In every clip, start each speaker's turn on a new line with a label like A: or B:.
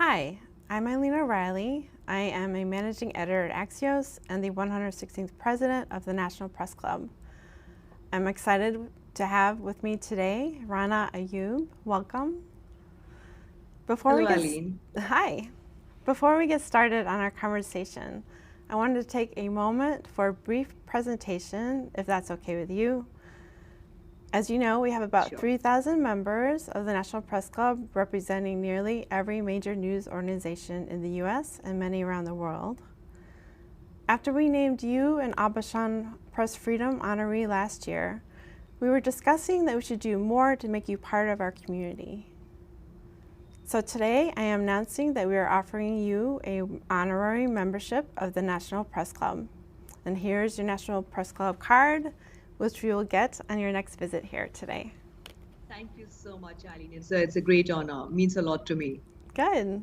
A: Hi, I'm Eileen OReilly. I am a managing editor at Axios and the 116th president of the National Press Club. I'm excited to have with me today Rana Ayyub. Welcome.
B: Hello, Eileen.
A: Hi. Before we get started on our conversation, I wanted to take a moment for a brief presentation, if that's okay with you. As you know, we have about
B: Sure.
A: 3,000 members of the National Press Club, representing nearly every major news organization in the US and many around the world. After we named you an Aubuchon Press Freedom Honoree last year, we were discussing that we should do more to make you part of our community. So today I am announcing that we are offering you an honorary membership of the National Press Club. And here's your National Press Club card, which you will get on your next visit here today.
B: Thank you so much, Eileen. It's a great honor. Means a lot to me.
A: Good.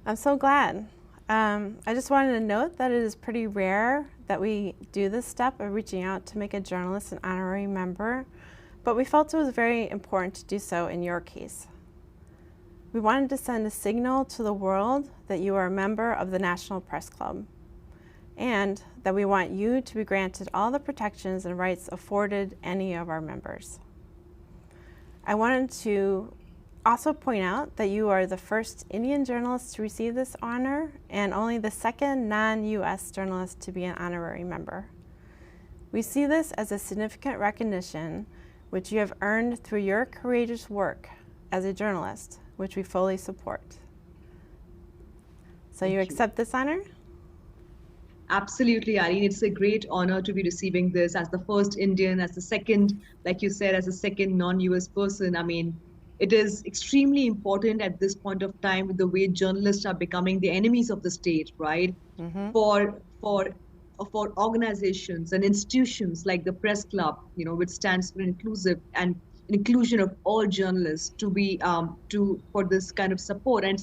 A: I'm so glad. I just wanted to note that it is pretty rare that we do this step of reaching out to make a journalist an honorary member, but we felt it was very important to do so in your case. We wanted to send a signal to the world that you are a member of the National Press Club, and that we want you to be granted all the protections and rights afforded any of our members. I wanted to also point out that you are the first Indian journalist to receive this honor and only the second non-US journalist to be an honorary member. We see this as a significant recognition which you have earned through your courageous work as a journalist, which we fully support. So you accept this honor?
B: Absolutely, Eileen. It's a great honor to be receiving this as the first Indian, as the second, like you said, as a second non-US person. I mean, it is extremely important at this point of time with the way journalists are becoming the enemies of the state, right?
A: Mm-hmm.
B: For organizations and institutions like the Press Club, which stands for inclusion of all journalists to be for this kind of support. And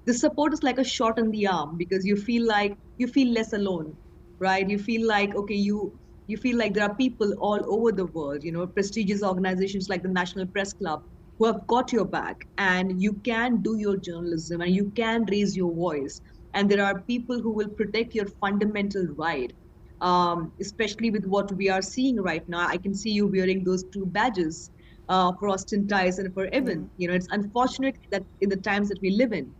B: the support is like a shot in the arm because you feel less alone, right? You feel like, okay, you feel like there are people all over the world, prestigious organizations like the National Press Club who have got your back, and you can do your journalism and you can raise your voice. And there are people who will protect your fundamental right, especially with what we are seeing right now. I can see you wearing those two badges for Austin Tice and for Evan. It's unfortunate that in the times that we live in,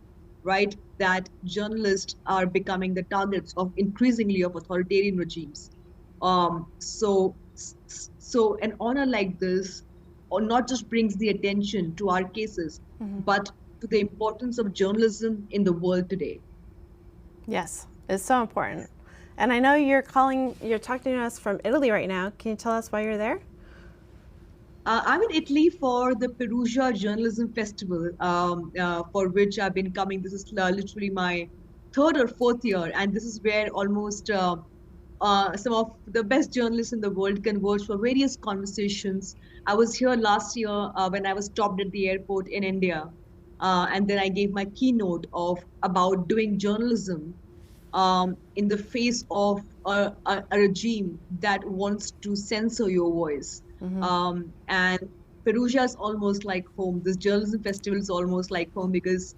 B: right, that journalists are becoming the targets of increasingly of authoritarian regimes. So an honor like this, or not just brings the attention to our cases, but to the importance of journalism in the world today.
A: Yes, it's so important. And I know you're talking to us from Italy right now. Can you tell us why you're there?
B: I'm in Italy for the Perugia Journalism Festival, for which I've been coming. This is literally my third or fourth year, and this is where almost some of the best journalists in the world converge for various conversations. I was here last year when I was stopped at the airport in India, and then I gave my keynote about doing journalism in the face of a regime that wants to censor your voice. And Perugia is almost like home. This journalism festival is almost like home because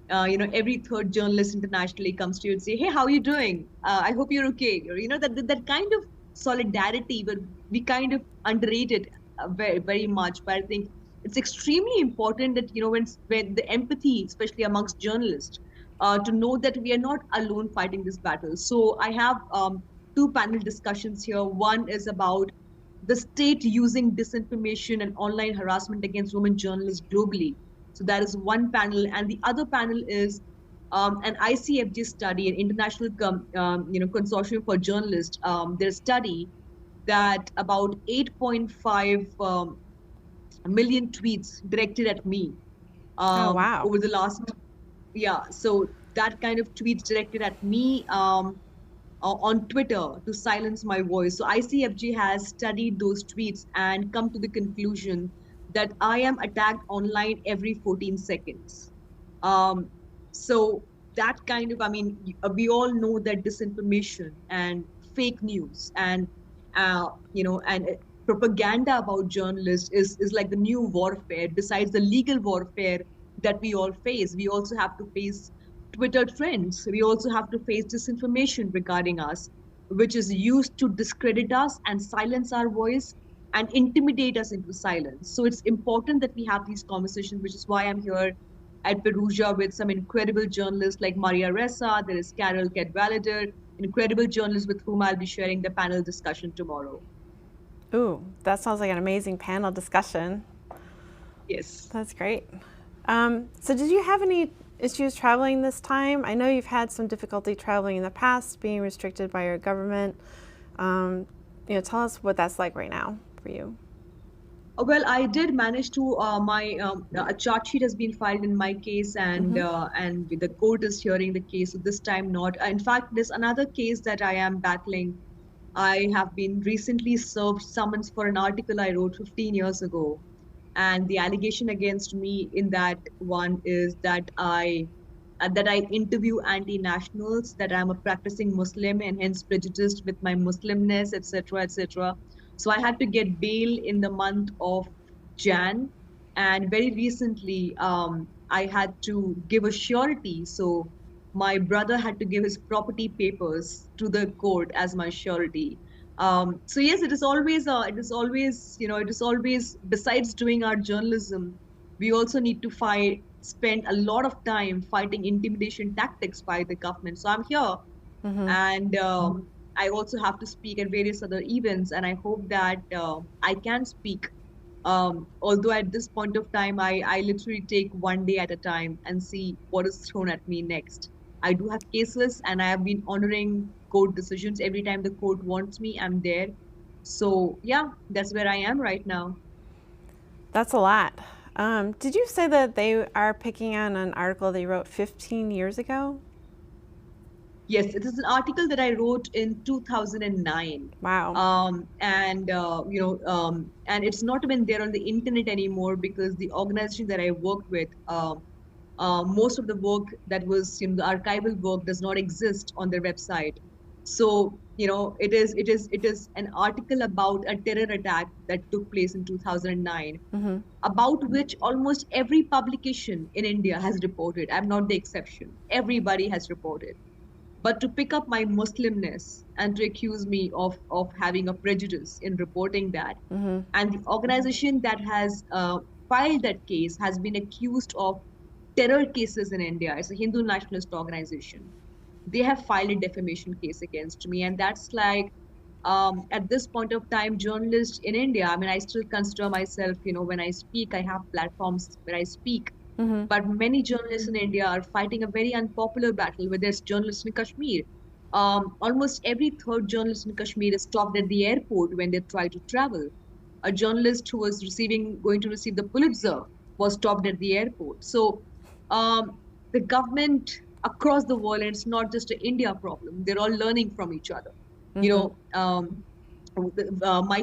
B: every third journalist internationally comes to you and say, "Hey, how are you doing? I hope you're okay." Or, that kind of solidarity, but we kind of underrate it very, very much. But I think it's extremely important that when the empathy, especially amongst journalists, to know that we are not alone fighting this battle. So I have two panel discussions here. One is about the state using disinformation and online harassment against women journalists globally. So that is one panel, and the other panel is an ICFJ study, an international consortium for journalists. Their study that about 8.5 million tweets directed at me
A: Oh, wow.
B: over the last, yeah. So that kind of tweets directed at me on Twitter to silence my voice. So ICFJ has studied those tweets and come to the conclusion that I am attacked online every 14 seconds. So that kind of, I mean, we all know that disinformation and fake news and, propaganda about journalists is like the new warfare. Besides the legal warfare, that we all face. We also have to face Twitter trends. We also have to face disinformation regarding us, which is used to discredit us and silence our voice and intimidate us into silence. So it's important that we have these conversations, which is why I'm here at Perugia with some incredible journalists like Maria Ressa, there is Carol Cadwallader, incredible journalists with whom I'll be sharing the panel discussion tomorrow.
A: Ooh, that sounds like an amazing panel discussion.
B: Yes.
A: That's great. So did you have any issues traveling this time? I know you've had some difficulty traveling in the past, being restricted by your government. Tell us what that's like right now for you.
B: Well, I did manage to. A charge sheet has been filed in my case, and the court is hearing the case. So this time, not. In fact, there's another case that I am battling. I have been recently served summons for an article I wrote 15 years ago, and the allegation against me in that one is that I interview anti-nationals, that I'm a practicing Muslim and hence prejudiced with my Muslimness, etc., etc. So I had to get bail in the month of Jan, and very recently I had to give a surety. So my brother had to give his property papers to the court as my surety. So yes, it is always, besides doing our journalism, we also need to spend a lot of time fighting intimidation tactics by the government. So I'm here, and I also have to speak at various other events, and I hope that I can speak. Although at this point of time, I literally take one day at a time and see what is thrown at me next. I do have cases, and I have been honoring court decisions. Every time the court wants me, I'm there. So yeah, that's where I am right now.
A: That's a lot. Did you say that they are picking on an article they wrote 15 years ago?
B: Yes, it is an article that I wrote in 2009.
A: Wow.
B: And it's not even there on the internet anymore because the organization that I work with, most of the work that was, the archival work does not exist on their website. So, it is an article about a terror attack that took place in 2009, about which almost every publication in India has reported. I'm not the exception. Everybody has reported. But to pick up my Muslimness and to accuse me of having a prejudice in reporting that, and the organization that has filed that case has been accused of terror cases in India. It's a Hindu nationalist organization. They have filed a defamation case against me, and that's like, at this point of time, journalists in India, I mean, I still consider myself, when I speak, I have platforms where I speak. But many journalists in India are fighting a very unpopular battle, whether it's journalists in Kashmir. Almost every third journalist in Kashmir is stopped at the airport when they try to travel. A journalist who was going to receive the Pulitzer was stopped at the airport. So the government across the world, and it's not just an India problem, they're all learning from each other. My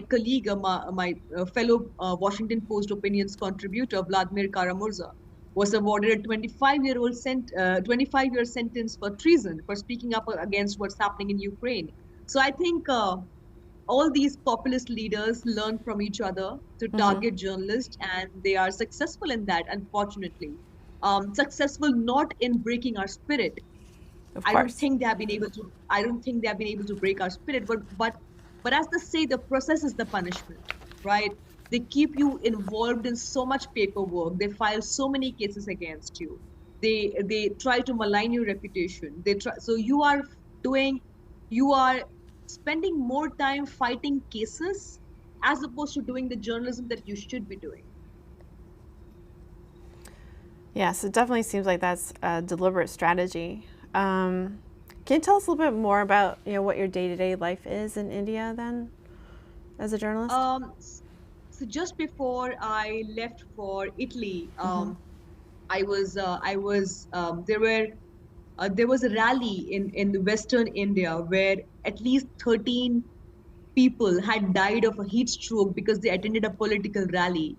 B: colleague, my fellow Washington Post opinions contributor, Vladimir Karamurza, was awarded a 25-year sentence for treason for speaking up against what's happening in Ukraine. So I think all these populist leaders learn from each other to target journalists, and they are successful in that, unfortunately. Successful not in breaking our spirit. I don't think they have been able to break our spirit, but as they say, the process is the punishment, right? They keep you involved in so much paperwork. They file so many cases against you. They try to malign your reputation. So you are spending more time fighting cases as opposed to doing the journalism that you should be doing.
A: Yes, it definitely seems like that's a deliberate strategy. Can you tell us a little bit more about what your day-to-day life is in India then, as a journalist?
B: So just before I left for Italy, there was a rally in the Western India where at least 13 people had died of a heat stroke because they attended a political rally,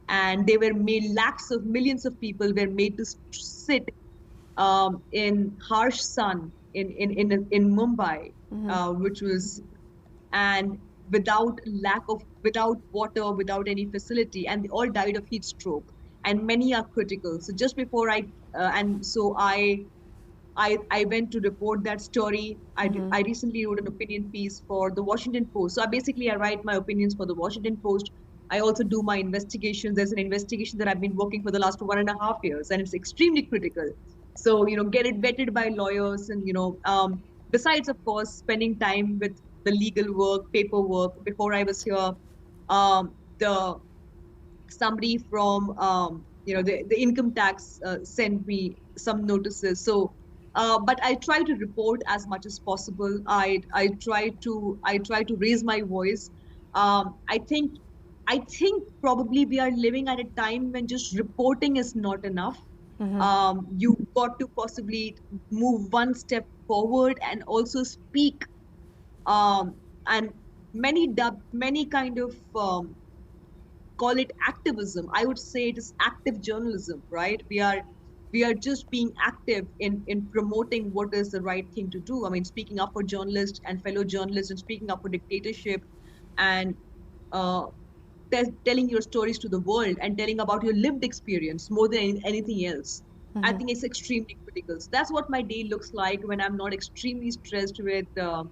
B: and they were made, millions of people were made to sit in harsh sun in Mumbai, which was, and without water, without any facility, and they all died of heat stroke. and many are critical. So just before I went to report that story. I recently wrote an opinion piece for the Washington Post. So I write my opinions for the Washington Post. I also do my investigations. There's an investigation that I've been working for the last 1.5 years, and it's extremely critical. So, get it vetted by lawyers, and, besides, of course, spending time with the legal work, paperwork. Before I was here, the somebody from the income tax sent me some notices. So but I try to report as much as possible. I try to raise my voice. Um, i think i think probably we are living at a time when just reporting is not enough. You've got to possibly move one step forward and also speak. And many kind of call it activism. I would say it is active journalism, right? We are just being active in promoting what is the right thing to do. I mean, speaking up for journalists and fellow journalists, and speaking up for dictatorship, and uh, telling your stories to the world, and telling about your lived experience more than anything else. I think it's extremely critical. So that's what my day looks like when I'm not extremely stressed with the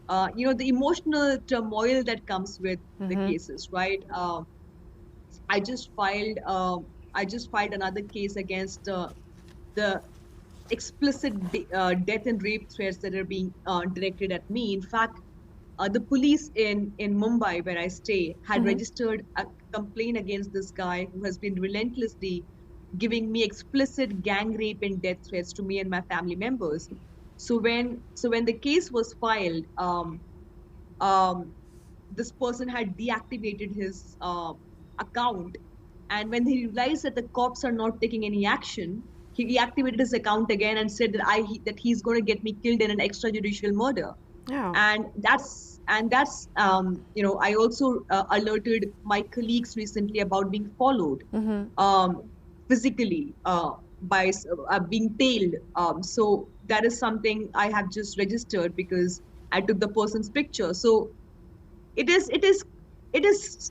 B: emotional turmoil that comes with the cases, right? I just filed I just filed another case against the explicit death and rape threats that are being directed at me. In fact, the police in Mumbai, where I stay, had registered a complaint against this guy who has been relentlessly giving me explicit gang rape and death threats to me and my family members. So when the case was filed, um, this person had deactivated his account. And when he realized that the cops are not taking any action, he reactivated his account again and said that he's going to get me killed in an extrajudicial murder.
A: Oh.
B: And that's I also alerted my colleagues recently about being followed physically by being tailed. So that is something I have just registered because I took the person's picture. So it is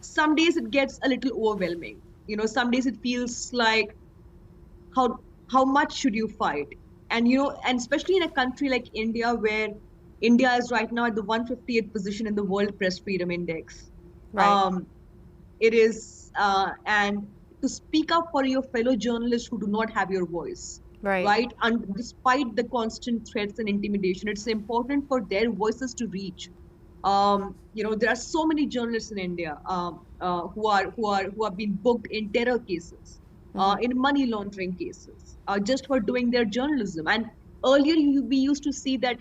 B: some days it gets a little overwhelming. Some days it feels like how how much should you fight? And especially in a country like India, where India is right now at the 150th position in the World Press Freedom Index.
A: Right.
B: It is and to speak up for your fellow journalists who do not have your voice,
A: Right.
B: And despite the constant threats and intimidation, it's important for their voices to reach. There are so many journalists in India who have been booked in terror cases, in money laundering cases, just for doing their journalism. And earlier, we used to see that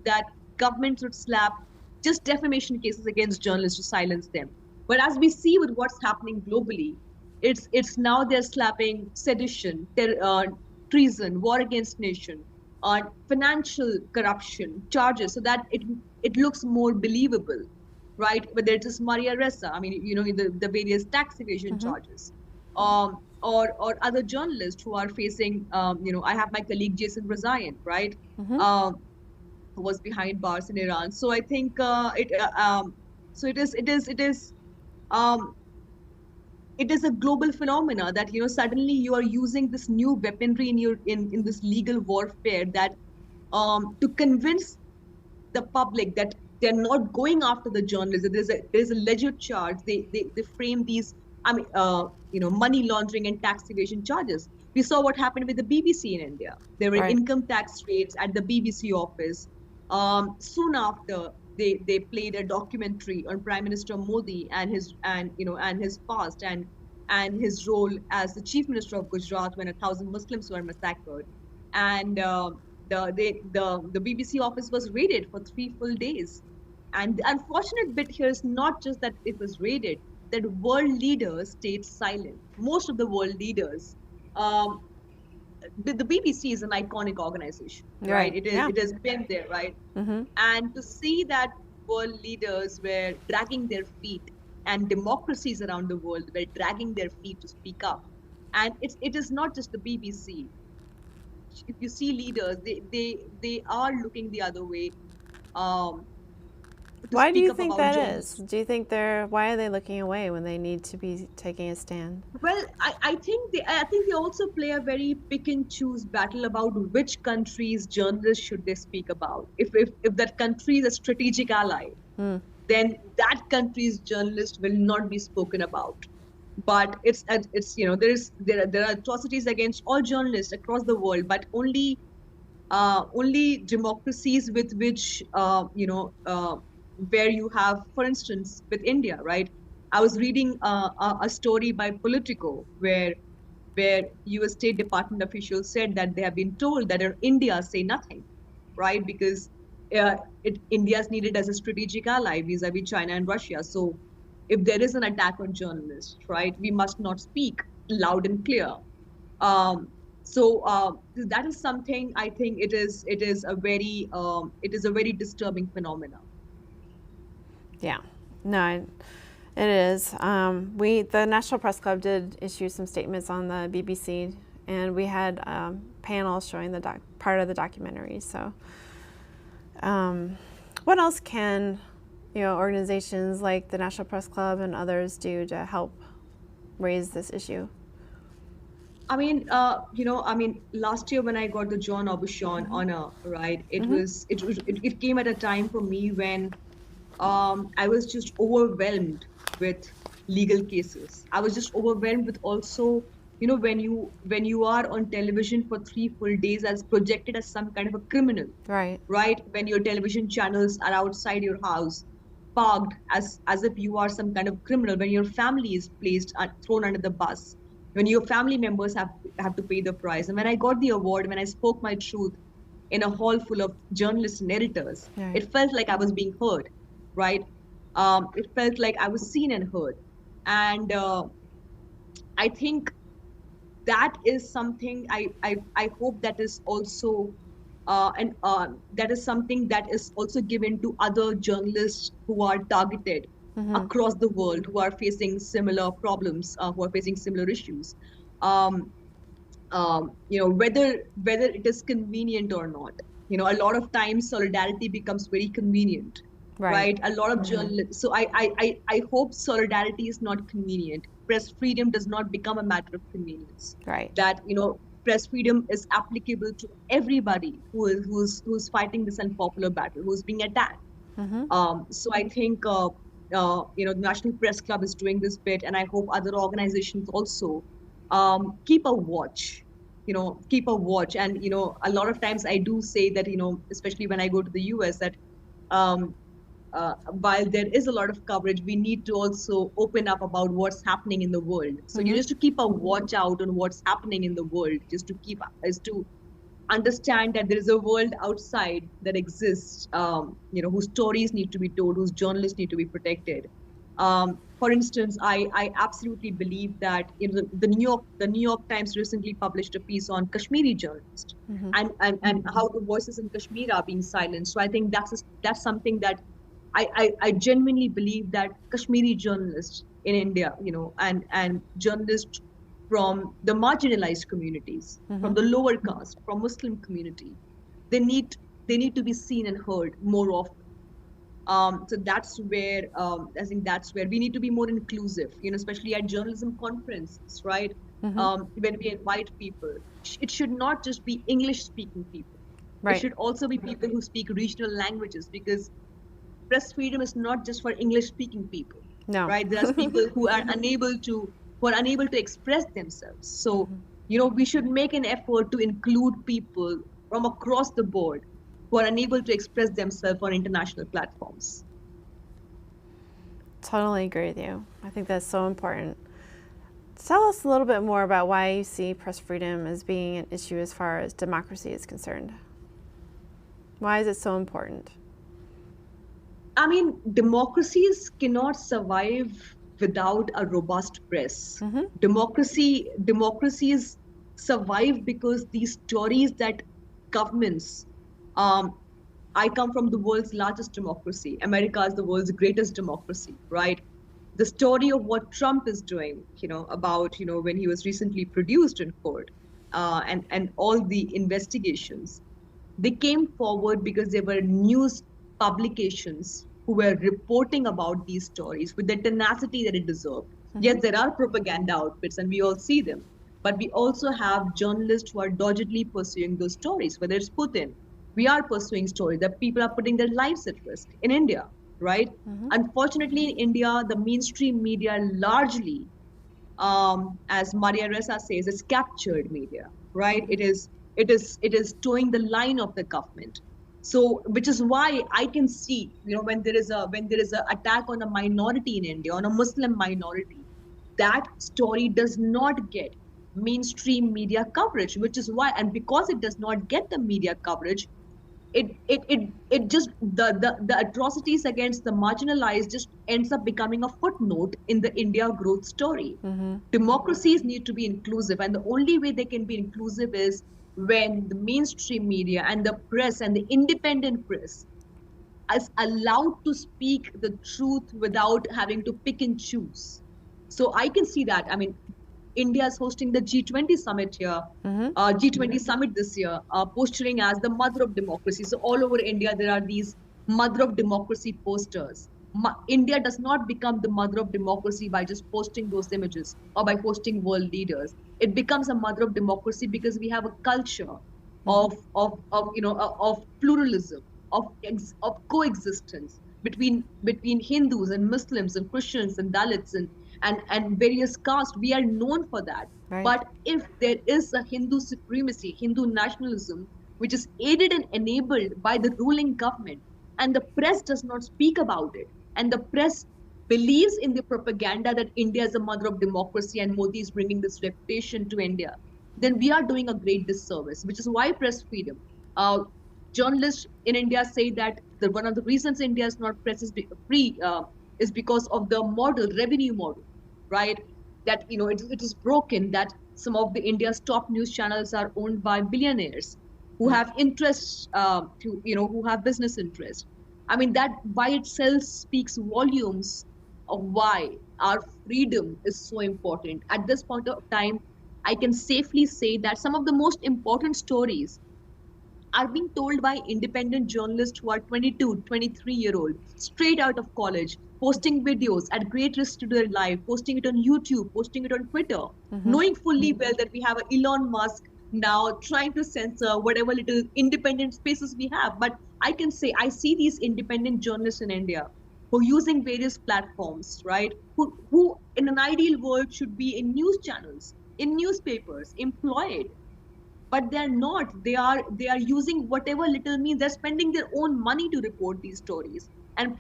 B: that governments would slap just defamation cases against journalists to silence them. But as we see with what's happening globally, it's now they're slapping sedition, treason, war against nation, financial corruption charges, so that it looks more believable, right? Whether it is Maria Ressa, I mean, the various tax evasion charges, or other journalists who are facing, I have my colleague Jason Rezaian, right, who was behind bars in Iran. So I think so um, it is a global phenomena that suddenly you are using this new weaponry in this legal warfare, that to convince the public that they're not going after the journalists. There's a legit charge. They frame these, I mean, money laundering and tax evasion charges. We saw what happened with the BBC in India. There were income tax raids at the BBC office. Soon after, they played a documentary on Prime Minister Modi and his past, and his role as the Chief Minister of Gujarat when 1,000 Muslims were massacred. And the BBC office was raided for 3 full days. And the unfortunate bit here is not just that it was raided, that world leaders stayed silent. Most of the world leaders, the BBC is an iconic organization, right? It has been there, right? And to see that world leaders were dragging their feet, and democracies around the world were dragging their feet to speak up. And it is not just the BBC. If you see leaders, they are looking the other way. Um, to
A: Why do
B: speak
A: you
B: up
A: think
B: about
A: that is?
B: journalists.
A: Do you think why are they looking away when they need to be taking a stand?
B: Well, I think they also play a very pick and choose battle about which countries journalists should they speak about. If that country is a strategic ally, then that country's journalist will not be spoken about. But it's there are atrocities against all journalists across the world, but only democracies with which where you have, for instance, with India, right? I was reading a story by Politico where U.S. State Department officials said that they have been told that in India say nothing, right? Because India is needed as a strategic ally vis-a-vis China and Russia. So if there is an attack on journalists, right, we must not speak loud and clear. So that is something I think it is a very disturbing phenomenon.
A: Yeah, no, it is. The National Press Club did issue some statements on the BBC, and we had panels showing the part of the documentary. So, what else can organizations like the National Press Club and others do to help raise this issue?
B: I mean, last year when I got the John Aubuchon Honor, right? It came at a time for me when I was just overwhelmed with legal cases. I was just overwhelmed with also, when you are on television for 3 full days as projected as some kind of a criminal,
A: right?
B: When your television channels are outside your house, parked as if you are some kind of criminal, when your family is thrown under the bus, when your family members have to pay the price. And when I got the award, when I spoke my truth in a hall full of journalists and editors,
A: Right.
B: it felt like I was being heard, right? It felt like I was seen and heard. And I think that is something I hope that is also and that is something that is also given to other journalists who are targeted across the world, who are facing similar problems, who are facing similar issues. Whether it is convenient or not. A lot of times solidarity becomes very convenient, right? A lot of journalists. So I hope solidarity is not convenient. Press freedom does not become a matter of convenience.
A: Right.
B: That press freedom is applicable to everybody who's fighting this unpopular battle, who's being attacked. So I think the National Press Club is doing this bit, and I hope other organizations also keep a watch. Keep a watch. And a lot of times I do say that especially when I go to the US, that while there is a lot of coverage, we need to also open up about what's happening in the world. So you just to keep a watch out on what's happening in the world, just to is to understand that there is a world outside that exists, whose stories need to be told, whose journalists need to be protected. For instance, I absolutely believe that the New York Times recently published a piece on Kashmiri journalists and how the voices in Kashmir are being silenced. So I think that's something that I genuinely believe that Kashmiri journalists in India, and journalists from the marginalized communities, from the lower caste, from Muslim community, they need to be seen and heard more often. So that's where I think that's where we need to be more inclusive, especially at journalism conferences, right? When we invite people, it should not just be English-speaking people.
A: Right.
B: It should also be people who speak regional languages, because press freedom is not just for English-speaking people.
A: No.
B: Right? There are people who are unable to express themselves. So, we should make an effort to include people from across the board who are unable to express themselves on international platforms.
A: Totally agree with you. I think that's so important. Tell us a little bit more about why you see press freedom as being an issue as far as democracy is concerned. Why is it so important?
B: I mean, democracies cannot survive without a robust press. Democracies survive because these stories that governments, I come from the world's largest democracy. America is the world's greatest democracy, right? The story of what Trump is doing, about, when he was recently produced in court, and all the investigations, they came forward because there were news publications who were reporting about these stories with the tenacity that it deserved. Yes, there are propaganda outfits and we all see them, but we also have journalists who are doggedly pursuing those stories, whether it's Putin. We are pursuing stories that people are putting their lives at risk in India, right? Unfortunately, in India, the mainstream media largely, as Maria Ressa says, is captured media, right? It is towing the line of the government. So, which is why I can see, when there is a attack on a minority in India, on a Muslim minority, that story does not get mainstream media coverage, which is why, and because it does not get the media coverage, it just the atrocities against the marginalized just ends up becoming a footnote in the India growth story. Democracies need to be inclusive, and the only way they can be inclusive is when the mainstream media and the press and the independent press is allowed to speak the truth without having to pick and choose. So I can see that. I mean, India is hosting the G20 summit here, G20 summit this year, posturing as the mother of democracy. So all over India, there are these mother of democracy posters. India does not become the mother of democracy by just posting those images or by posting world leaders. It becomes a mother of democracy because we have a culture of pluralism, of coexistence between Hindus and Muslims and Christians and Dalits and various castes. We are known for that.
A: Right.
B: But if there is a Hindu supremacy, Hindu nationalism, which is aided and enabled by the ruling government, and the press does not speak about it, and the press believes in the propaganda that India is a mother of democracy and Modi is bringing this reputation to India, then we are doing a great disservice, which is why press freedom. Journalists in India say that one of the reasons India is not press is free is because of the revenue model, right? That it is broken. That some of the India's top news channels are owned by billionaires who have interests, who have business interests. I mean, that by itself speaks volumes of why our freedom is so important. At this point of time, I can safely say that some of the most important stories are being told by independent journalists who are 22, 23-year-old, straight out of college, posting videos at great risk to their life, posting it on YouTube, posting it on Twitter, knowing fully well that we have an Elon Musk now trying to censor whatever little independent spaces we have. But I can say I see these independent journalists in India who are using various platforms, right? Who in an ideal world should be in news channels, in newspapers, employed. But they're not. They are using whatever little means. They're spending their own money to report these stories and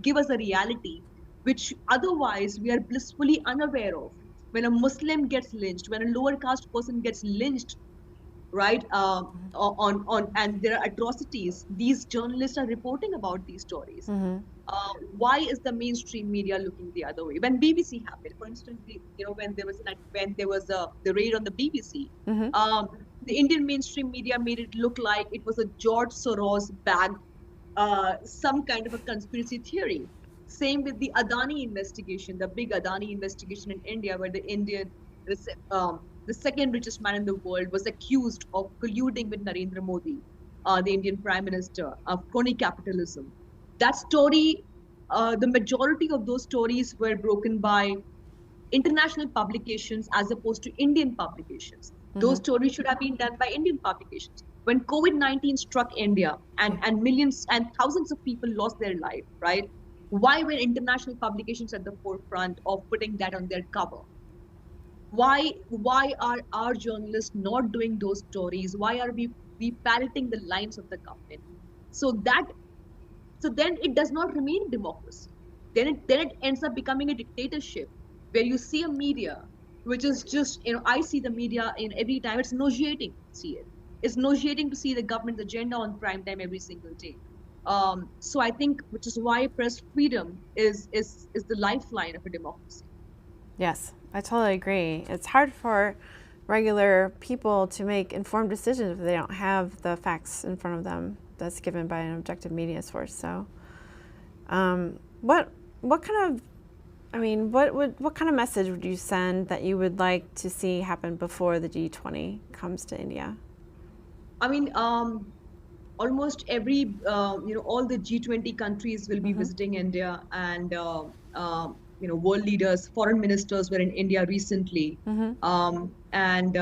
B: give us a reality which otherwise we are blissfully unaware of. When a Muslim gets lynched, when a lower caste person gets lynched, right? And there are atrocities. These journalists are reporting about these stories. Why is the mainstream media looking the other way? When BBC happened, for instance, when there was the raid on the BBC, the Indian mainstream media made it look like it was a George Soros bagged some kind of a conspiracy theory. Same with the Adani investigation, the big Adani investigation in India, where the second richest man in the world was accused of colluding with Narendra Modi, the Indian Prime Minister, of crony capitalism. That story, the majority of those stories were broken by international publications as opposed to Indian publications. Those stories should have been done by Indian publications. When COVID-19 struck India and millions and thousands of people lost their life, right? Why were international publications at the forefront of putting that on their cover? Why are our journalists not doing those stories? Why are we parroting the lines of the government? So then it does not remain democracy. Then it ends up becoming a dictatorship where you see a media which is just, I see the media in every time. It's nauseating to see it. It's nauseating to see the government's agenda on prime time every single day. So I think, which is why press freedom is the lifeline of a democracy.
A: Yes, I totally agree. It's hard for regular people to make informed decisions if they don't have the facts in front of them that's given by an objective media source. So what kind of message would you send that you would like to see happen before the G20 comes to India?
B: I mean, almost every, all the G20 countries will be visiting India, and world leaders, foreign ministers were in India recently. And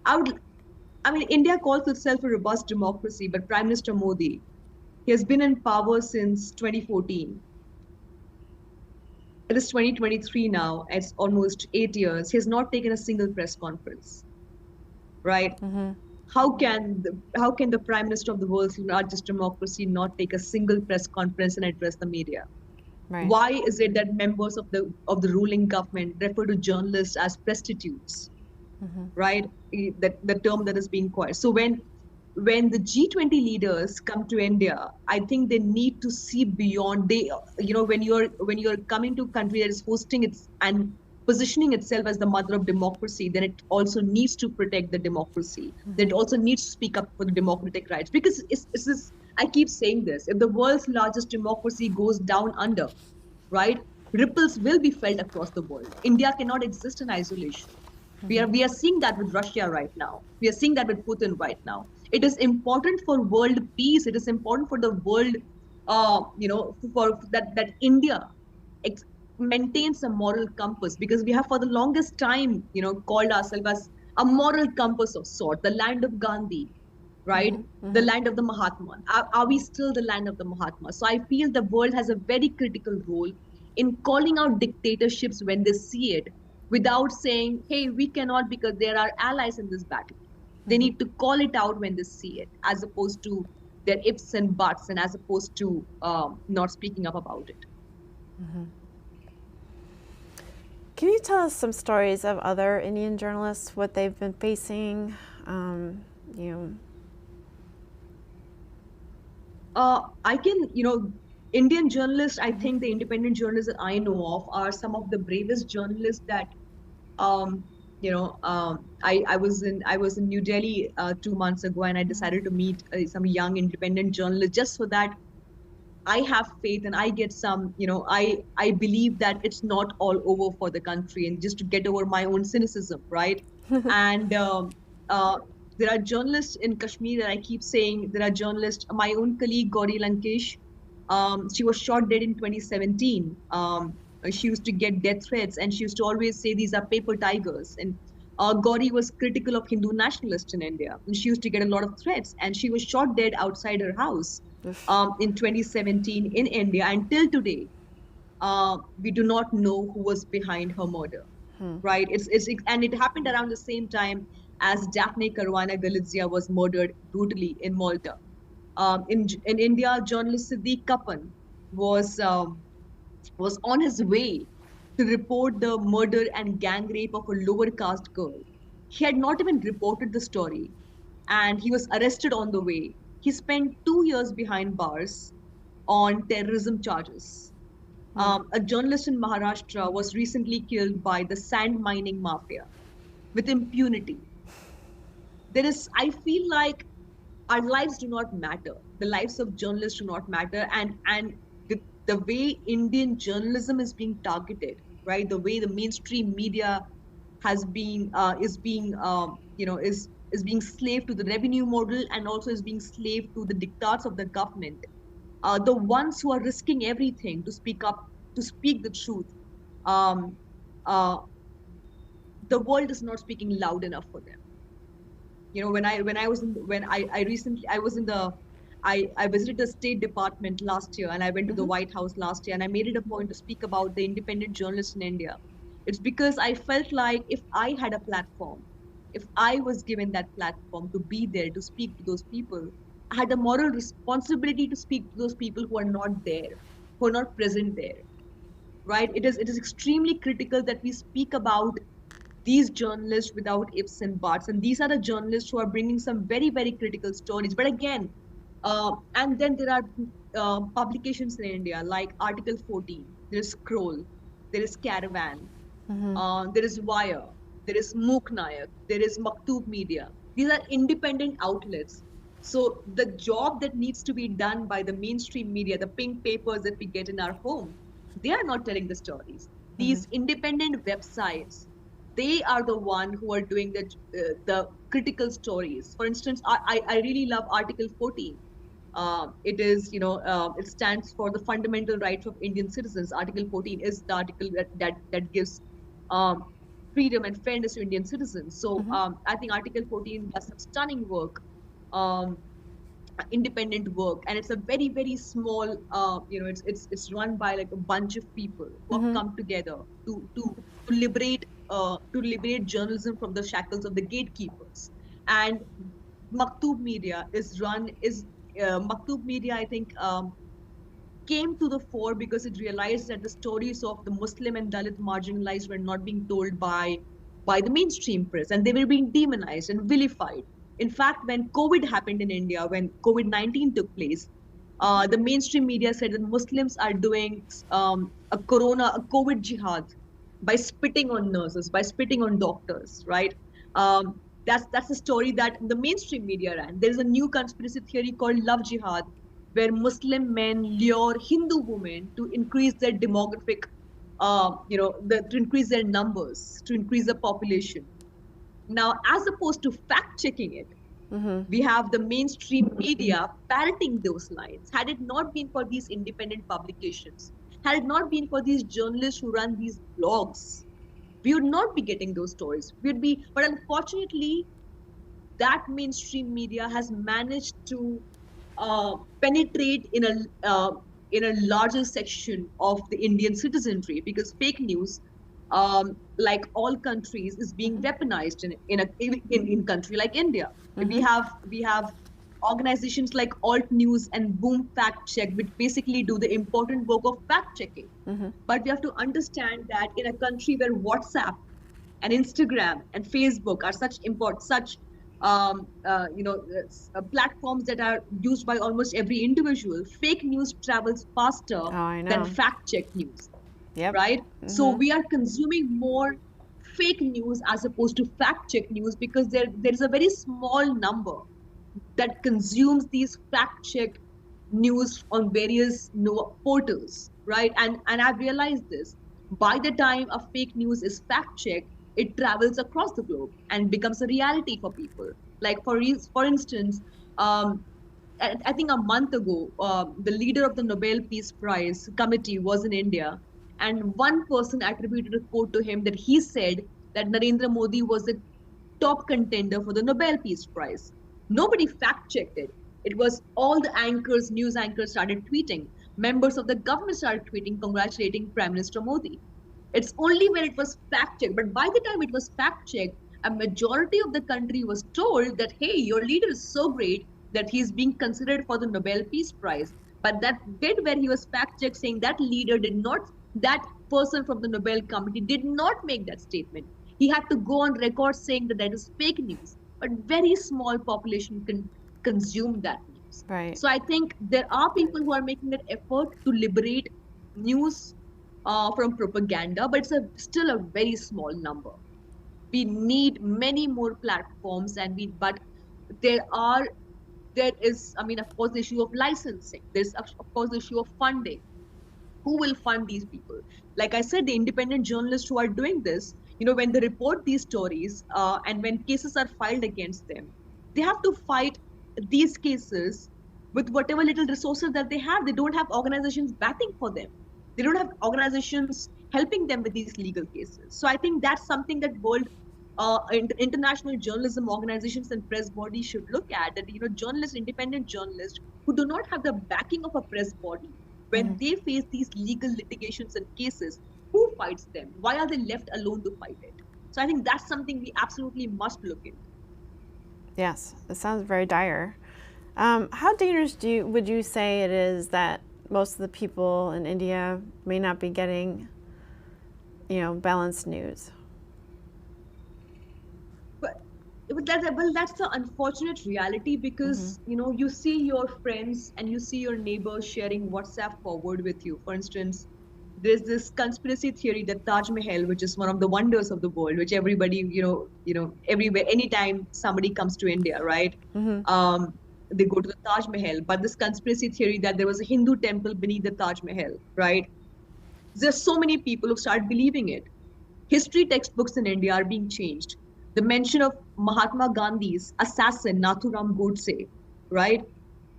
B: I would, I mean, India calls itself a robust democracy, but Prime Minister Modi, he has been in power since 2014. It is 2023 now. It's almost 8 years. He has not taken a single press conference, right? How can the Prime Minister of the world's largest democracy not take a single press conference and address the media?
A: Right.
B: Why is it that members of the ruling government refer to journalists as prostitutes? Right? That the term that is being coined. So when the G20 leaders come to India, I think they need to see beyond. When you're coming to a country that is hosting its and positioning itself as the mother of democracy, then it also needs to protect the democracy. Then it also needs to speak up for the democratic rights. Because I keep saying this: if the world's largest democracy goes down under, right, ripples will be felt across the world. India cannot exist in isolation. We are seeing that with Russia right now. We are seeing that with Putin right now. It is important for world peace. It is important for the world, for that India maintains a moral compass, because we have for the longest time, called ourselves as a moral compass of sort, the land of Gandhi, right? The land of the Mahatma. Are we still the land of the Mahatma? So I feel the world has a very critical role in calling out dictatorships when they see it, without saying, hey, we cannot because there are allies in this battle. They need to call it out when they see it, as opposed to their ifs and buts, and as opposed to not speaking up about it.
A: Can you tell us some stories of other Indian journalists, what they've been facing?
B: I can, Indian journalists, I think the independent journalists that I know of are some of the bravest journalists that, I was in New Delhi 2 months ago, and I decided to meet some young independent journalists, just so that I have faith and I get some, I believe that it's not all over for the country, and just to get over my own cynicism, right? And there are journalists in Kashmir that I keep saying, there are journalists, my own colleague, Gauri Lankesh, she was shot dead in 2017. She used to get death threats, and she used to always say these are paper tigers. And Gauri was critical of Hindu nationalists in India, and she used to get a lot of threats, and she was shot dead outside her house in 2017 in India. And till today, we do not know who was behind her murder, right? And it happened around the same time as Daphne Caruana Galizia was murdered brutally in Malta. In India, journalist Siddiq Kapan was on his way to report the murder and gang rape of a lower caste girl. He had not even reported the story, and he was arrested on the way. He spent 2 years behind bars on terrorism charges. A journalist in Maharashtra was recently killed by the sand mining mafia with impunity. I feel like our lives do not matter. The lives of journalists do not matter. And the way Indian journalism is being targeted, right? The way the mainstream media is being slave to the revenue model, and also is being slave to the diktats of the government. The ones who are risking everything to speak up, to speak the truth, the world is not speaking loud enough for them. I visited the State Department last year, and I went to the White House last year, and I made it a point to speak about the independent journalists in India. It's because I felt like if I had a platform, if I was given that platform to be there, to speak to those people, I had a moral responsibility to speak to those people who are not there, who are not present there, right? It is extremely critical that we speak about these journalists without ifs and buts. And these are the journalists who are bringing some very, very critical stories. But again, and then there are publications in India like Article 14, there is Scroll, there is Caravan, there is Wire, there is Mook Nayak, there is Maktub Media. These are independent outlets. So the job that needs to be done by the mainstream media, the pink papers that we get in our home, they are not telling the stories. These independent websites, they are the one who are doing the critical stories. For instance, I really love Article 14. It is, it stands for the fundamental rights of Indian citizens. Article 14 is the article that gives um, freedom and fairness to Indian citizens. So I think Article 14 does some stunning work, um, independent work, and it's a very, very small, it's run by like a bunch of people who have come together to liberate journalism from the shackles of the gatekeepers. And Maktub Media Maktub Media, I think, came to the fore because it realized that the stories of the Muslim and Dalit marginalized were not being told by the mainstream press, and they were being demonized and vilified. In fact, when COVID happened in India, when COVID-19 took place, the mainstream media said that Muslims are doing a COVID jihad by spitting on nurses, by spitting on doctors, right? That's the story that the mainstream media ran. There's a new conspiracy theory called love jihad, where Muslim men lure Hindu women to increase their demographic, to increase their numbers, to increase the population. Now, as opposed to fact checking it, we have the mainstream media parroting those lines. Had it not been for these independent publications, had it not been for these journalists who run these blogs, we would not be getting those stories. But unfortunately, that mainstream media has managed to penetrate in a larger section of the Indian citizenry, because fake news, like all countries, is being weaponized in a country like India. We have organizations like Alt News and Boom Fact Check, which basically do the important work of fact checking. But we have to understand that in a country where WhatsApp and Instagram and Facebook are such platforms that are used by almost every individual, fake news travels faster than fact check news. Right? So we are consuming more fake news as opposed to fact check news, because there is a very small number that consumes these fact check news on various portals, right? And I've realized this. By the time a fake news is fact checked, it travels across the globe and becomes a reality for people. Like for instance, I think a month ago, the leader of the Nobel Peace Prize committee was in India, and one person attributed a quote to him that he said that Narendra Modi was the top contender for the Nobel Peace Prize. Nobody fact-checked it. It was all the anchors, news anchors started tweeting. Members of the government started tweeting, congratulating Prime Minister Modi. It's only when it was fact-checked. But by the time it was fact-checked, a majority of the country was told that, hey, your leader is so great that he's being considered for the Nobel Peace Prize. But that bit where he was fact-checked saying that that person from the Nobel Committee did not make that statement. He had to go on record saying that is fake news. But very small population can consume that news.
A: Right.
B: So I think there are people who are making that effort to liberate news from propaganda, but it's still a very small number. We need many more platforms, but there is, of course, the issue of licensing. There's, of course, the issue of funding. Who will fund these people? Like I said, the independent journalists who are doing this, when they report these stories and when cases are filed against them, they have to fight these cases with whatever little resources that they have. They don't have organizations backing for them. They don't have organizations helping them with these legal cases. So I think that's something that world international journalism organizations and press bodies should look at, that journalists, independent journalists who do not have the backing of a press body, when they face these legal litigations and cases, who fights them? Why are they left alone to fight it? So I think that's something we absolutely must look into.
A: Yes, it sounds very dire. How dangerous would you say it is that most of the people in India may not be getting, balanced news?
B: That's the unfortunate reality, because you see your friends and you see your neighbors sharing WhatsApp forward with you. For instance, there's this conspiracy theory that Taj Mahal, which is one of the wonders of the world, which everybody, everywhere, anytime somebody comes to India, right? They go to the Taj Mahal. But this conspiracy theory that there was a Hindu temple beneath the Taj Mahal, right? There's so many people who start believing it. History textbooks in India are being changed. the mention of Mahatma Gandhi's assassin Nathuram Godse, right?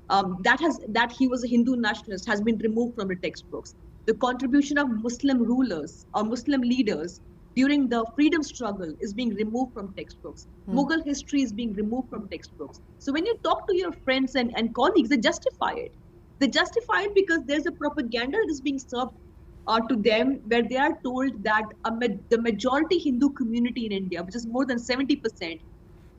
B: That he was a Hindu nationalist has been removed from the textbooks. The contribution of Muslim rulers or Muslim leaders during the freedom struggle is being removed from textbooks. Mughal history is being removed from textbooks. So when you talk to your friends and colleagues, they justify it. They justify it because there's a propaganda that is being served to them where they are told that the majority Hindu community in India, which is more than 70%,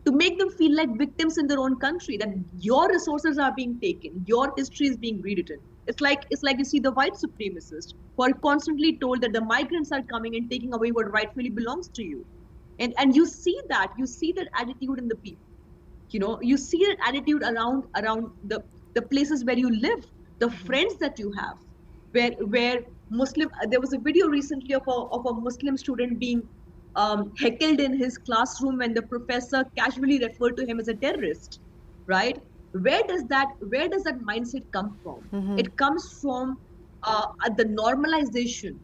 B: to make them feel like victims in their own country, that your resources are being taken, your history is being rewritten. It's like you see the white supremacists who are constantly told that the migrants are coming and taking away what rightfully belongs to you. And you see that attitude in the people. You see that attitude around the places where you live, the friends that you have, where Muslim. There was a video recently of a Muslim student being heckled in his classroom when the professor casually referred to him as a terrorist, right? Where does that mindset come from? It comes from the normalization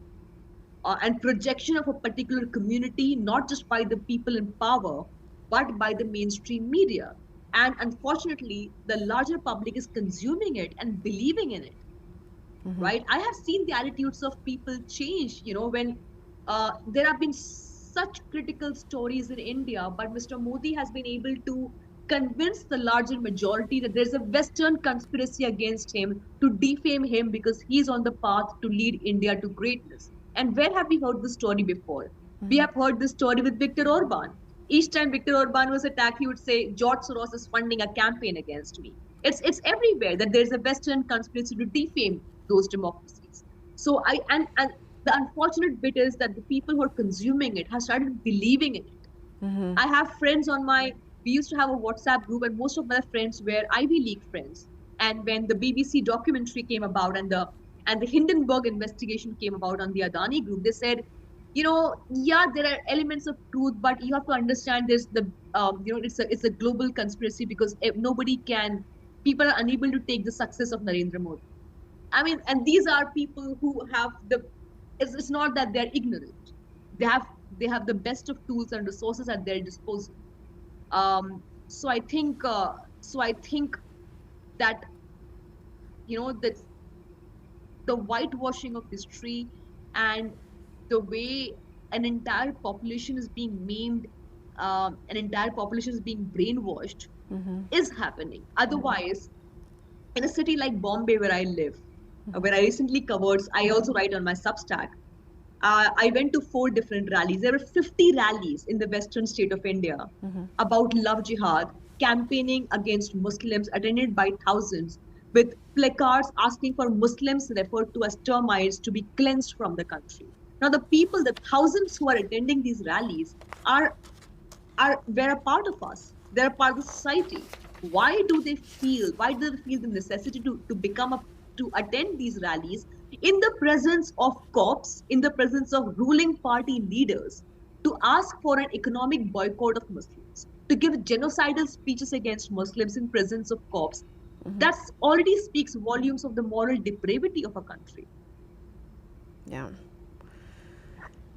B: and projection of a particular community, not just by the people in power, but by the mainstream media. And unfortunately, the larger public is consuming it and believing in it, right? I have seen the attitudes of people change, when there have been such critical stories in India, but Mr. Modi has been able to convince the larger majority that there's a Western conspiracy against him to defame him because he's on the path to lead India to greatness. And where have we heard this story before? We have heard this story with Viktor Orban. Each time Viktor Orban was attacked, he would say, George Soros is funding a campaign against me. It's everywhere that there's a Western conspiracy to defame those democracies. So and the unfortunate bit is that the people who are consuming it have started believing in it. I have friends we used to have a WhatsApp group, and most of my friends were Ivy League friends. And when the BBC documentary came about and the Hindenburg investigation came about on the Adani group, they said, yeah, there are elements of truth, but you have to understand there's it's a global conspiracy because people are unable to take the success of Narendra Modi. I mean, and these are people who have it's not that they're ignorant. They have the best of tools and resources at their disposal. So I think that that the whitewashing of history and the way an entire population is being maimed, an entire population is being brainwashed, is happening. Otherwise, in a city like Bombay, where I live, where I recently covered, I also write on my Substack. I went to 4 different rallies. There were 50 rallies in the western state of India about love jihad, campaigning against Muslims, attended by thousands, with placards asking for Muslims referred to as termites to be cleansed from the country. Now, the thousands who are attending these rallies they're a part of us. They're a part of society. Why do they feel the necessity to attend these rallies in the presence of cops, in the presence of ruling party leaders, to ask for an economic boycott of Muslims, to give genocidal speeches against Muslims in presence of cops? That already speaks volumes of the moral depravity of a country.
A: Yeah.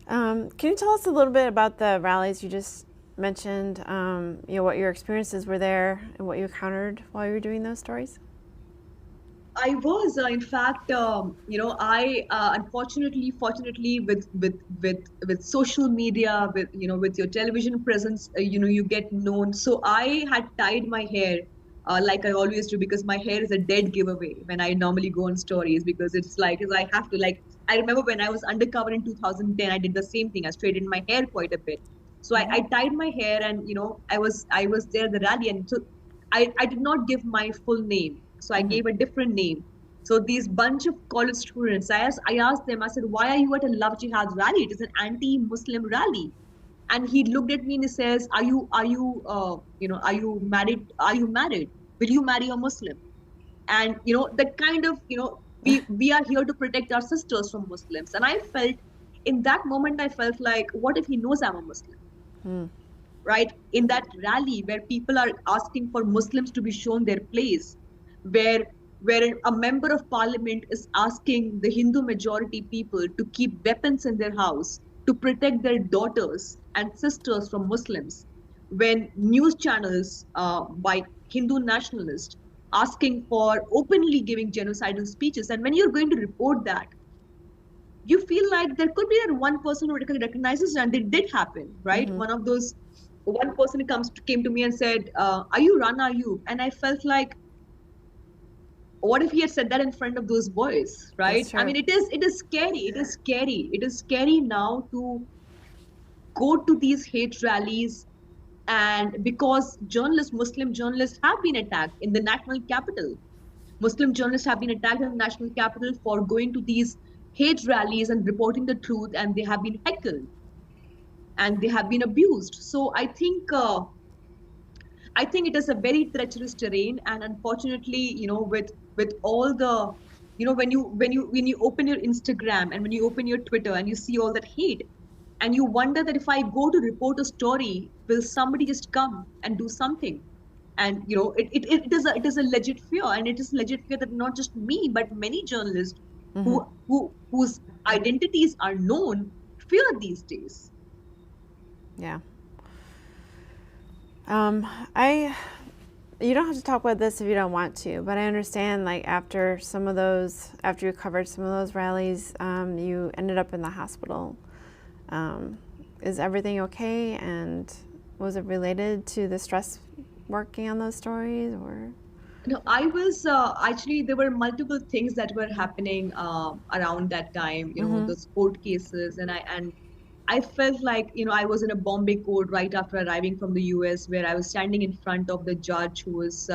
A: Can you tell us a little bit about the rallies you just mentioned, what your experiences were there and what you encountered while you were doing those stories?
B: I was, in fact, I unfortunately, fortunately, with social media, with your television presence, you get known. So I had tied my hair like I always do, because my hair is a dead giveaway when I normally go on stories, because it's like I have to I remember when I was undercover in 2010, I did the same thing. I straightened my hair quite a bit. So I tied my hair, and I was there at the rally, and so I did not give my full name. So I gave a different name. So these bunch of college students, I asked them, I said, why are you at a love jihad rally? It is an anti-Muslim rally. And he looked at me and he says, are you married? Are you married? Will you marry a Muslim? And, that kind of, we are here to protect our sisters from Muslims. And in that moment, I felt like, what if he knows I'm a Muslim? Right? In that rally where people are asking for Muslims to be shown their place, where a member of parliament is asking the Hindu majority people to keep weapons in their house to protect their daughters and sisters from Muslims, when news channels by Hindu nationalists asking for openly giving genocidal speeches, and when you're going to report that, you feel like there could be that one person who recognizes it, and it did happen, right? One person came to me and said, "Are you Rana Ayyub?" And I felt like, what if he had said that in front of those boys, right? I mean, it is scary. It is scary. It is scary now to go to these hate rallies, and because Muslim journalists have been attacked in the national capital. Muslim journalists have been attacked in the national capital for going to these hate rallies and reporting the truth, and they have been heckled and they have been abused. So I think it is a very treacherous terrain, and unfortunately, with all the, when you open your Instagram and when you open your Twitter and you see all that hate, and you wonder that if I go to report a story, will somebody just come and do something? And it is a legit fear, and it is legit fear that not just me but many journalists whose identities are known fear these days.
A: Yeah. You don't have to talk about this if you don't want to, but I understand, like, after you covered some of those rallies, you ended up in the hospital. Is everything okay? And was it related to the stress working on those stories, or?
B: No, I was actually, there were multiple things that were happening around that time, those court cases, and I felt like, I was in a Bombay court right after arriving from the US, where I was standing in front of the judge who was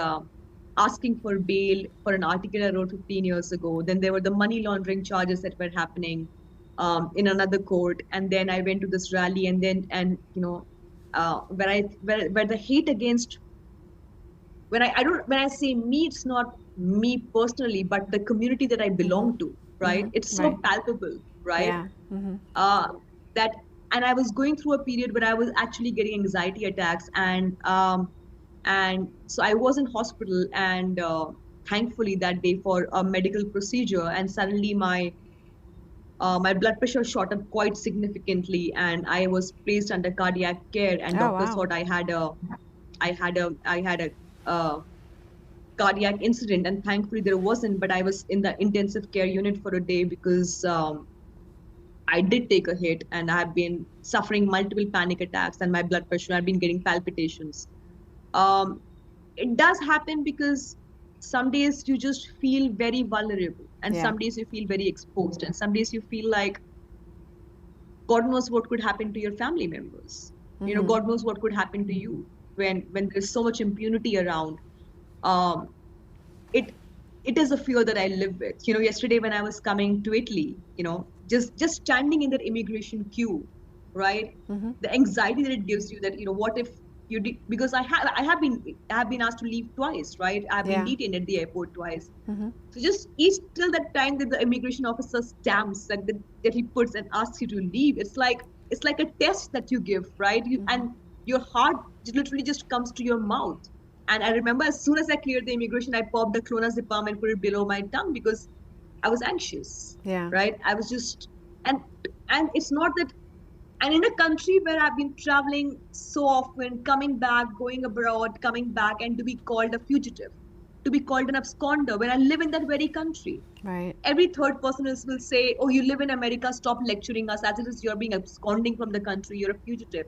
B: asking for bail for an article I wrote 15 years ago. Then there were the money laundering charges that were happening in another court, and then I went to this rally, and where the hate against, when I say me, it's not me personally, but the community that I belong to, right? It's so palpable, right?
A: Yeah.
B: And I was going through a period where I was actually getting anxiety attacks, and so I was in hospital, and thankfully that day for a medical procedure, and suddenly my blood pressure shot up quite significantly, and I was placed under cardiac care, and doctors thought I had a cardiac incident, and thankfully there wasn't, but I was in the intensive care unit for a day because I did take a hit, and I have been suffering multiple panic attacks, and my blood pressure, I've been getting palpitations. It does happen because some days you just feel very vulnerable, and some days you feel very exposed, and some days you feel like God knows what could happen to your family members. God knows what could happen to you when there's so much impunity around. It is a fear that I live with. Yesterday when I was coming to Italy, just standing in that immigration queue, right? The anxiety that it gives you, that what if because I have been asked to leave twice, right? I've been detained at the airport twice. So just till that time that the immigration officer stamps that he puts and asks you to leave, it's like a test that you give, right? And your heart literally just comes to your mouth. And I remember as soon as I cleared the immigration, I popped the clonazepam and put it below my tongue because I was anxious.
A: Yeah.
B: Right. I was just, and it's not that, and in a country where I've been traveling so often, coming back, going abroad, coming back, and to be called a fugitive, to be called an absconder, when I live in that very country.
A: Right.
B: Every third person will say, "Oh, you live in America, stop lecturing us as it is you're being absconding from the country, you're a fugitive."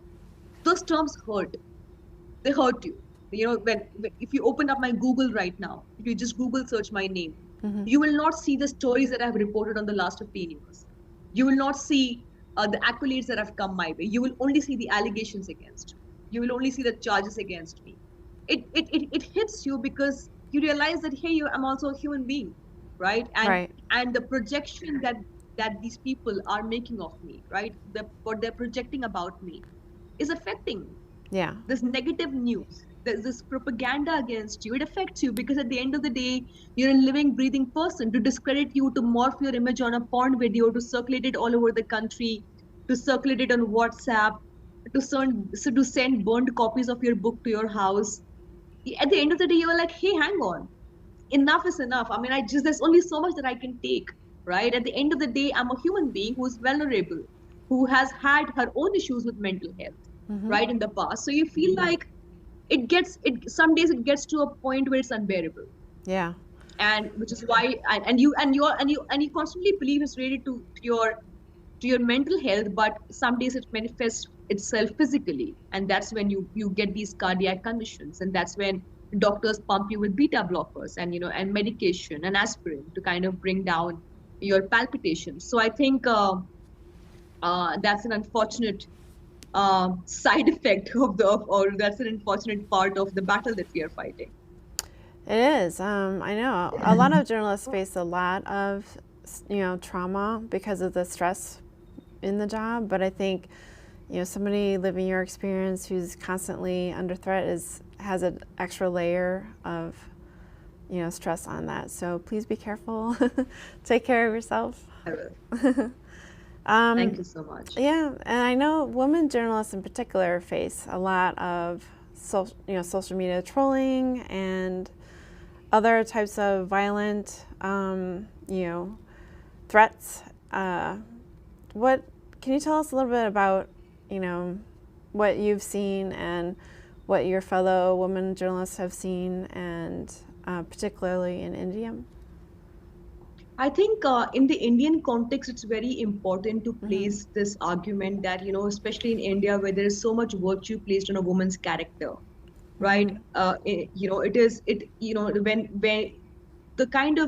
B: Those terms hurt. They hurt you. If you open up my Google right now, if you just Google search my name, you will not see the stories that I've reported on the last 15 years. You will not see the accolades that have come my way. You will only see the allegations against me. You will only see the charges against me. It hits you because you realize that, hey, I'm also a human being, right? And the projection that these people are making of me, right? What they're projecting about me is affecting me.
A: Yeah.
B: This negative news, there's this propaganda against you. It affects you because at the end of the day, you're a living, breathing person. To discredit you, to morph your image on a porn video, to circulate it all over the country, to circulate it on WhatsApp, to send burned copies of your book to your house. At the end of the day, you're like, hey, hang on. Enough is enough. I mean, there's only so much that I can take, right? At the end of the day, I'm a human being who's vulnerable, who has had her own issues with mental health. right, in the past. So you feel like some days it gets to a point where it's unbearable.
A: Yeah.
B: And which is why, and you constantly believe it's related to your mental health, but some days it manifests itself physically, and that's when you get these cardiac conditions, and that's when doctors pump you with beta blockers and and medication and aspirin to kind of bring down your palpitations. So I think that's an unfortunate side effect or that's an unfortunate part of the battle that we are fighting.
A: It is. I know a lot of journalists face a lot of, trauma because of the stress in the job. But I think, somebody living your experience who's constantly under threat has an extra layer of, stress on that. So please be careful. Take care of yourself.
B: I will. Thank you so much.
A: Yeah, and I know women journalists in particular face a lot of social media trolling and other types of violent, threats. What can you tell us a little bit about, what you've seen and what your fellow women journalists have seen, and particularly in India?
B: I think in the Indian context, it's very important to place this argument that, especially in India, where there is so much virtue placed on a woman's character, right? When the kind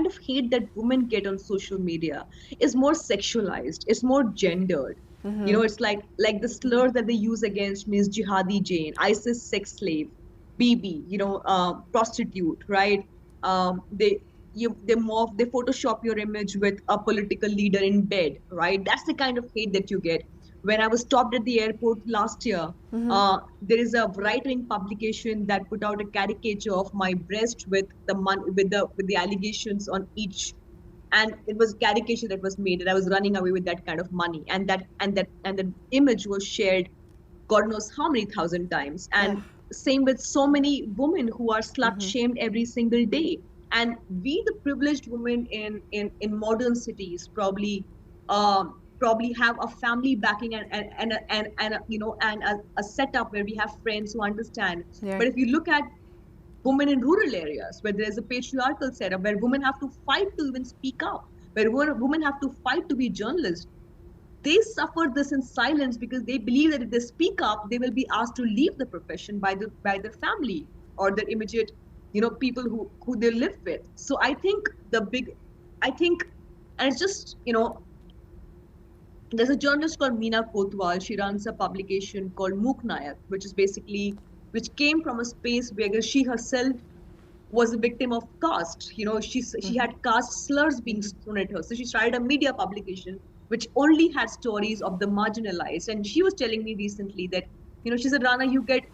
B: of hate that women get on social media is more sexualized, it's more gendered. It's like the slurs that they use against Miss Jihadi Jane, ISIS sex slave, BB, prostitute, right? They Photoshop your image with a political leader in bed, right? That's the kind of hate that you get. When I was stopped at the airport last year, there is a right-wing publication that put out a caricature of my breast with the allegations on each, and it was a caricature that was made that I was running away with that kind of money, and the image was shared, God knows how many thousand times, and same with so many women who are slut-shamed every single day. And we, the privileged women in modern cities, probably have a family backing and a setup where we have friends who understand.
A: Yeah.
B: But if you look at women in rural areas where there is a patriarchal setup, where women have to fight to even speak up, where women have to fight to be journalists, they suffer this in silence because they believe that if they speak up, they will be asked to leave the profession by their family or their immediate people who they live with. So I think and it's just, there's a journalist called Meena Kotwal. She runs a publication called Mook Nayak, which came from a space where she herself was a victim of caste. She had caste slurs being thrown at her. So she started a media publication which only had stories of the marginalized. And she was telling me recently that, she said, Rana, you get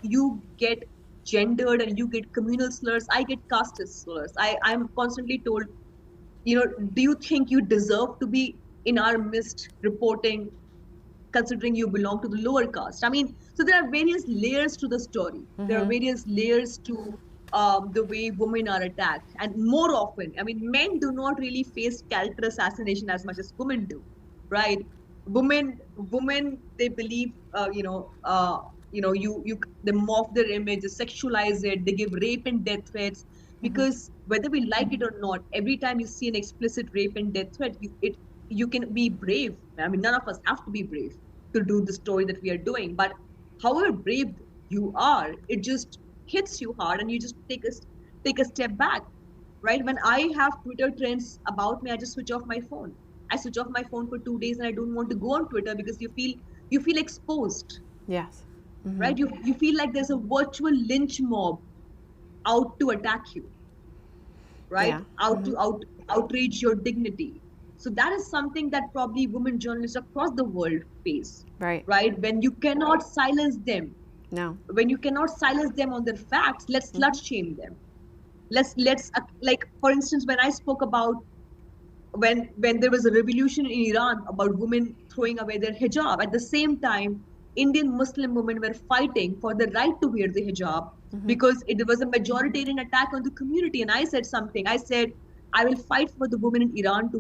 B: gendered and you get communal slurs, I get casteist slurs. I'm constantly told, do you think you deserve to be in our midst reporting, considering you belong to the lower caste? I mean, so there are various layers to the story. There are various layers to the way women are attacked. And more often, I mean, men do not really face character assassination as much as women do, right? Women, they believe, they morph their image, they sexualize it, they give rape and death threats, because whether we like it or not, every time you see an explicit rape and death threat, you can be brave. I mean, none of us have to be brave to do the story that we are doing, but however brave you are, it just hits you hard and you just take a step back, right? When I have Twitter trends about me, I just switch off my phone. I switch off my phone for 2 days and I don't want to go on Twitter because you feel exposed.
A: Yes.
B: Right? You feel like there's a virtual lynch mob out to attack you, right?
A: Yeah.
B: Out to outrage your dignity. So that is something that probably women journalists across the world face.
A: Right.
B: Right? When you cannot silence them.
A: No.
B: When you cannot silence them on their facts, let's slut shame them. Let's like, for instance, when I spoke about when there was a revolution in Iran about women throwing away their hijab, at the same time Indian Muslim women were fighting for the right to wear the hijab because it was a majoritarian attack on the community. And I said something. I said, I will fight for the women in Iran to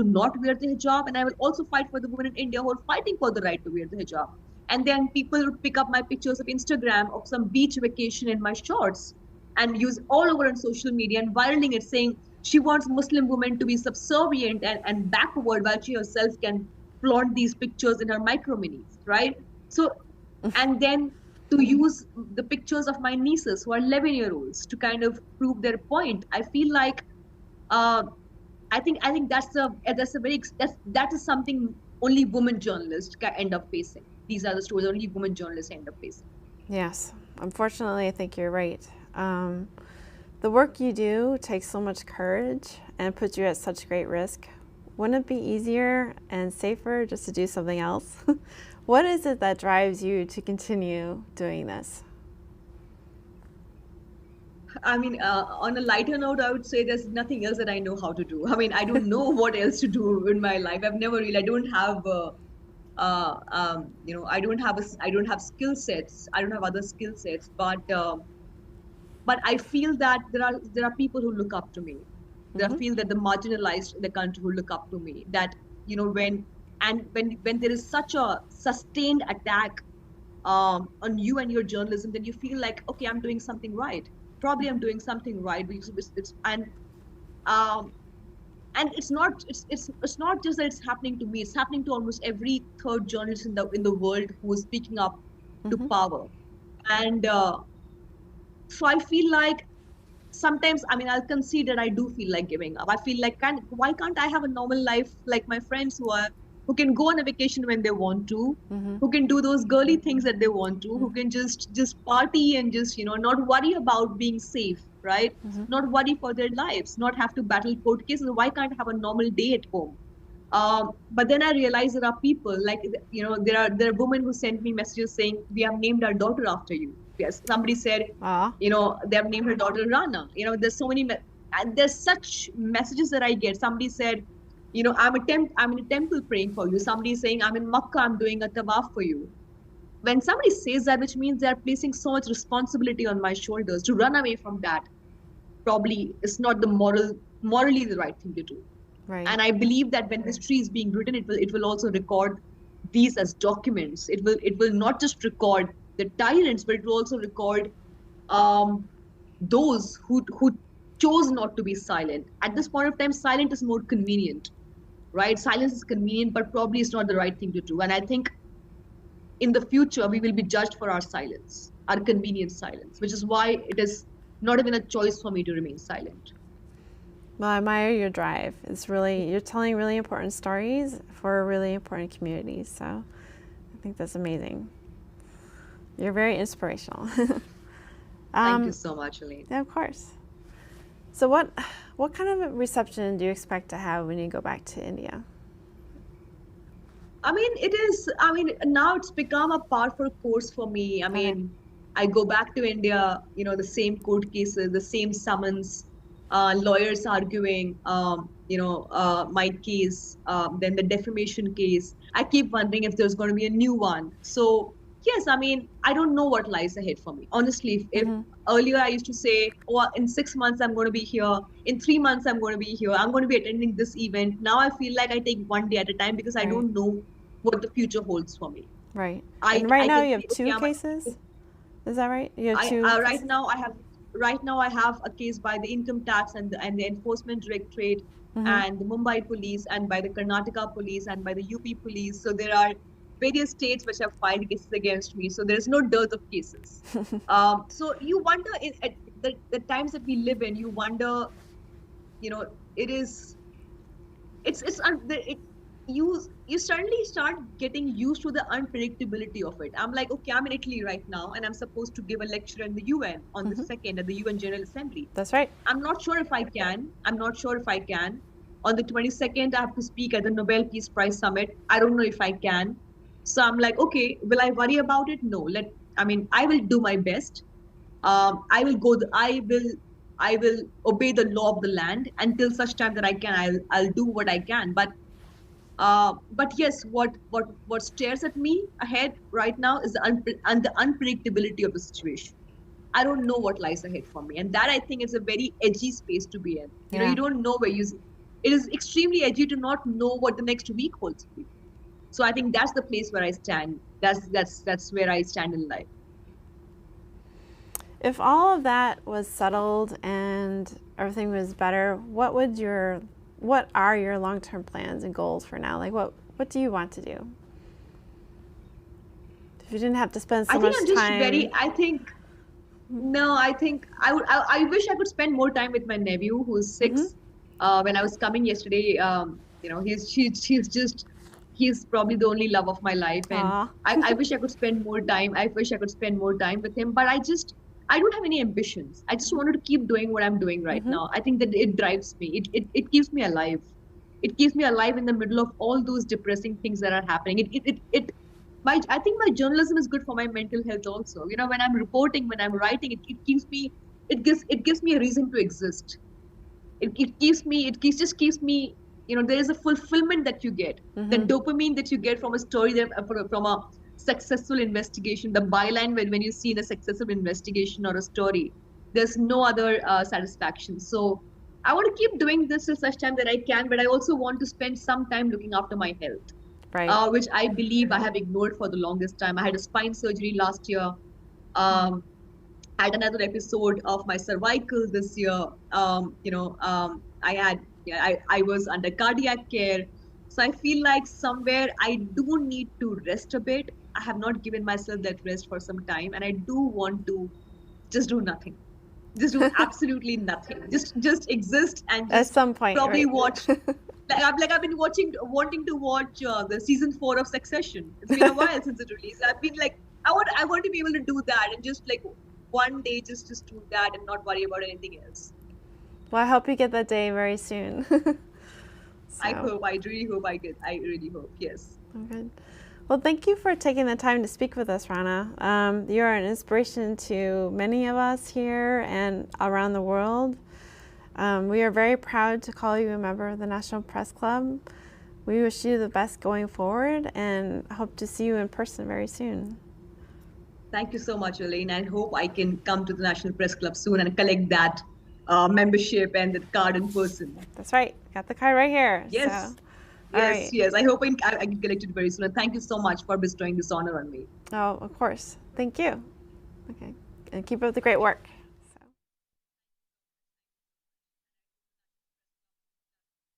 B: not wear the hijab, and I will also fight for the women in India who are fighting for the right to wear the hijab. And then people would pick up my pictures of Instagram of some beach vacation in my shorts and use all over on social media and viraling it, saying she wants Muslim women to be subservient and backward while she herself can flaunt these pictures in her micro minis, right? So, and then to use the pictures of my nieces who are 11-year-olds to kind of prove their point. I feel like uh, I think that is something only women journalists can end up facing. These are the stories only women journalists end up facing.
A: Yes, unfortunately, I think you're right. The work you do takes so much courage and puts you at such great risk. Wouldn't it be easier and safer just to do something else? What is it that drives you to continue doing this?
B: I mean, on a lighter note, I would say there's nothing else that I know how to do. I mean, I don't know what else to do in my life. I don't have, I don't have skill sets. I don't have other skill sets, but I feel that there are people who look up to me. I feel that the marginalized in the country who look up to me. That when there is such a sustained attack on you and your journalism, then you feel like, okay, I'm doing something right. Probably I'm doing something right. And it's not just that it's happening to me. It's happening to almost every third journalist in the world who is speaking up to power. And so I feel like sometimes, I mean, I'll concede that I do feel like giving up. I feel like, why can't I have a normal life like my friends who can go on a vacation when they want to, who can do those girly things that they want to, who can just party and just, not worry about being safe, right? Not worry for their lives, not have to battle court cases. Why can't I have a normal day at home? But then I realized there are people like, there are women who sent me messages saying, we have named our daughter after you. Yes, somebody said, they have named her daughter Rana. There's so many, and there's such messages that I get. Somebody said, I'm in a temple praying for you. Somebody is saying, I'm in Makkah, I'm doing a tawaf for you. When somebody says that, which means they're placing so much responsibility on my shoulders, to run away from that probably is not morally the right thing to do.
A: Right.
B: And I believe that when history is being written, it will also record these as documents. It will not just record the tyrants, but it will also record those who chose not to be silent. At this point of time, silent is more convenient, right? Silence is convenient, but probably it's not the right thing to do. And I think in the future, we will be judged for our silence, our convenient silence, which is why it is not even a choice for me to remain silent.
A: Well, I admire your drive. You're telling really important stories for really important communities. So I think that's amazing. You're very inspirational.
B: Thank you so much, Eileen.
A: Yeah, of course. So what kind of a reception do you expect to have when you go back to India?
B: I mean, now it's become a par for course for me. I mean, I go back to India, the same court cases, the same summons, lawyers arguing, my case, then the defamation case. I keep wondering if there's going to be a new one. So yes, I mean, I don't know what lies ahead for me. Honestly, if earlier I used to say, in 6 months I'm going to be here, in 3 months I'm going to be here, I'm going to be attending this event. Now I feel like I take one day at a time because I don't know what the future holds for me.
A: Right. And right now you have two cases? Is that right? You have two
B: right now I have a case by the income tax and the enforcement directorate and the Mumbai police and by the Karnataka police and by the UP police. So there are various states which have filed cases against me. So there's no dearth of cases. So you wonder, at the times that we live in, you wonder, you suddenly start getting used to the unpredictability of it. I'm like, okay, I'm in Italy right now, and I'm supposed to give a lecture in the UN on the 2nd at the UN General Assembly.
A: That's right.
B: I'm not sure if I can. On the 22nd, I have to speak at the Nobel Peace Prize Summit. I don't know if I can. So I'm like, okay, will I worry about it? No. I will do my best. I will obey the law of the land until such time that I can. I'll do what I can. But yes, what stares at me ahead right now is the unpredictability of the situation. I don't know what lies ahead for me, and that I think is a very edgy space to be in. You don't know where it is extremely edgy to not know what the next week holds for you. So I think that's the place where I stand that's where I stand in life.
A: If all of that was settled and everything was better, what are your long-term plans and goals for now? Like what do you want to do? If you didn't have to spend so much time.
B: I think I wish I could spend more time with my nephew who's 6. When I was coming yesterday, he's probably the only love of my life, and I wish I could spend more time. I wish I could spend more time with him, but I don't have any ambitions. I just wanted to keep doing what I'm doing right now. I think that it drives me. It keeps me alive. It keeps me alive in the middle of all those depressing things that are happening. I think my journalism is good for my mental health also. You know, when I'm reporting, when I'm writing, it gives me a reason to exist. It just keeps me, you know, there is a fulfillment that you get, the dopamine that you get from a story, from a successful investigation, the byline when you see in a successful investigation or a story, there's no other satisfaction. So I want to keep doing this till such time that I can, but I also want to spend some time looking after my health.
A: Right.
B: Which I believe I have ignored for the longest time. I had a spine surgery last year. Had another episode of my cervical this year. I was under cardiac care. So I feel like somewhere I do need to rest a bit. I have not given myself that rest for some time, and I do want to just do nothing. Just do absolutely nothing. Just exist and just
A: at some point
B: probably watch. I've been wanting to watch the season 4 of Succession. It's been a while since it released. I've been like, I want to be able to do that and just like one day just do that and not worry about anything else.
A: Well, I hope you get that day very soon.
B: I really hope. Yes.
A: Okay. Well, thank you for taking the time to speak with us, Rana. You're an inspiration to many of us here and around the world. We are very proud to call you a member of the National Press Club. We wish you the best going forward and hope to see you in person very soon.
B: Thank you so much, Elaine. I hope I can come to the National Press Club soon and collect that membership and the card in person.
A: That's right. Got the card right here.
B: Yes.
A: So,
B: yes. I hope I can collect it very soon. And thank you so much for bestowing this honor on me.
A: Oh, of course. Thank you. Okay. And keep up the great work.